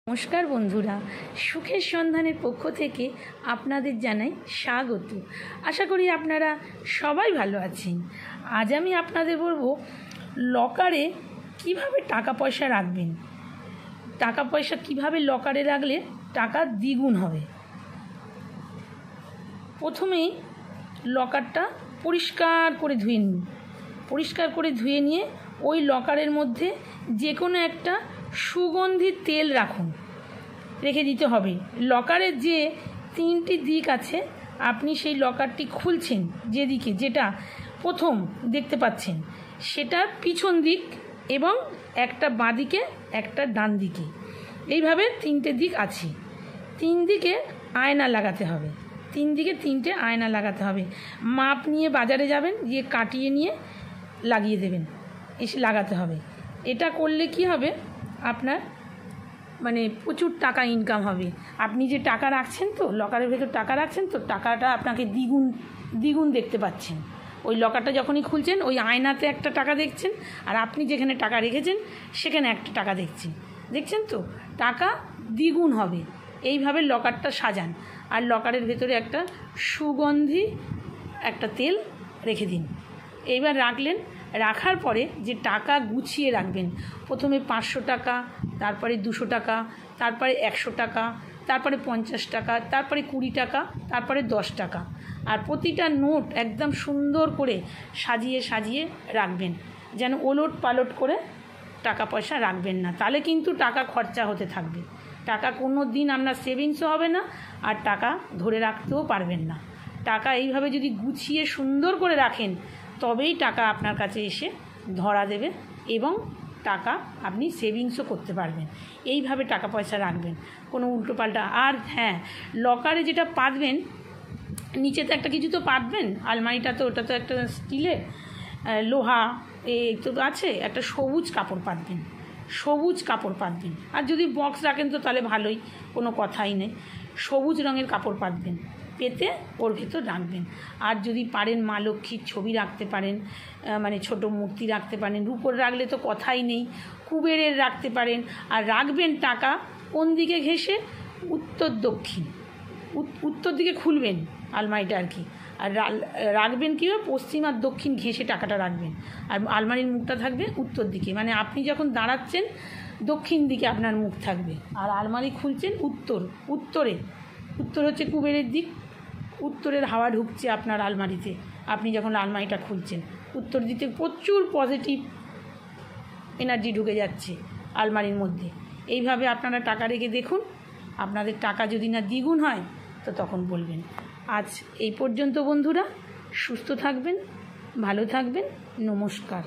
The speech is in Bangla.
নমস্কার বন্ধুরা, সুখের সন্ধানের পক্ষ থেকে আপনাদের জানাই স্বাগত। আশা করি আপনারা সবাই ভালো আছেন। আজ আমি আপনাদের বলবো লকারে কিভাবে টাকা পয়সা রাখবেন। টাকা পয়সা কিভাবে লকারে রাখলে টাকা দ্বিগুণ হবে। প্রথমেই লকারটা পরিষ্কার করে ধুয়ে নিন। পরিষ্কার করে ধুয়ে নিয়ে ওই লকারের মধ্যে যে কোনো একটা সুগন্ধি তেল রেখে দিতে হবে। লকারের যে তিনটি দিক আছে, আপনি সেই লকারটি খুলছেন যেটা প্রথম দেখতে পাচ্ছেন, সেটা পিছন দিক এবং একটা বাঁ দিকে একটা ডান দিকে, এইভাবে তিনটে দিক আছে। তিন দিকে আয়না লাগাতে হবে, তিন দিকে তিনটে আয়না লাগাতে হবে। মাপ নিয়ে বাজারে যাবেন, গিয়ে কাটিয়ে নিয়ে লাগিয়ে দেবেন, এসে লাগাতে হবে। এটা করলে কি হবে, আপনার প্রচুর টাকা ইনকাম হবে। আপনি যে টাকা রাখছেন, তো লকারের ভেতর টাকা রাখছেন, তো টাকাটা আপনাকে দ্বিগুণ দেখতে পাচ্ছেন। ওই লকারটা যখনই খুলছেন, ওই আয়নাতে একটা টাকা দেখছেন, আর আপনি যেখানে টাকা রেখেছেন সেখানে একটা টাকা দেখছেন তো টাকা দ্বিগুণ হবে। এইভাবে লকারটা সাজান, আর লকারের ভেতরে একটা সুগন্ধি একটা তেল রেখে দিন। এইবার রাখার পরে যে টাকা গুছিয়ে রাখবেন, প্রথমে 500 টাকা, তারপরে 200 টাকা, তারপরে 100 টাকা, তারপরে 50 টাকা, তারপরে 20 টাকা, তারপরে 10 টাকা। আর প্রতিটা নোট একদম সুন্দর করে সাজিয়ে রাখবেন, যেন ওলট পালট করে টাকা পয়সা রাখবেন না। তাহলে কিন্তু টাকা খরচা হতে থাকবে। টাকা কোনো দিন আপনার সেভিংসও হবে না, আর টাকা ধরে রাখতেও পারবেন না। টাকা এইভাবে যদি গুছিয়ে সুন্দর করে রাখেন, তবেই টাকা আপনার কাছে এসে ধরা দেবে এবং টাকা আপনি সেভিংসও করতে পারবেন। এইভাবে টাকা পয়সা রাখবেন, কোনো উল্টোপাল্টা। আর হ্যাঁ, লকারে যেটা পাতবেন, নিচে তো একটা কিছু তো পাতবেন, আলমারিটা তো ওটা তো একটা স্টিলের, লোহা তো আছে, একটা সবুজ কাপড় পাতবেন। আর যদি বক্স রাখেন তো তাহলে ভালোই, কোনো কথাই নেই। সবুজ রঙের কাপড় পাতবেন, পেতে ওর ভেতর রাখবেন। আর যদি পারেন মা লক্ষ্মীর ছবি রাখতে পারেন, ছোট মূর্তি রাখতে পারেন। রূপোর রাখলে তো কথাই নেই, কুবেরের রাখতে পারেন। আর রাখবেন টাকা কোন দিকে ঘেঁষে, উত্তর দিকে খুলবেন আলমারিটা আর কি। আর রাখবেন কীভাবে, পশ্চিম আর দক্ষিণ ঘেঁষে টাকাটা রাখবেন। আর আলমারির মুখটা থাকবে উত্তর দিকে, আপনি যখন দাঁড়াচ্ছেন দক্ষিণ দিকে আপনার মুখ থাকবে, আর আলমারি খুলছেন উত্তর হচ্ছে কুবেরের দিক। উত্তরের হাওয়া ঢুকছে আপনার আলমারিতে, আপনি যখন আলমারিটা খুলছেন উত্তর দিকে প্রচুর পজিটিভ এনার্জি ঢুকে যাচ্ছে আলমারির মধ্যে। এইভাবে আপনারা টাকা রেখে দেখুন, আপনাদের টাকা যদি না দ্বিগুণ হয় তো তখন বলবেন। আজ এই পর্যন্ত বন্ধুরা, সুস্থ থাকবেন, ভালো থাকবেন, নমস্কার।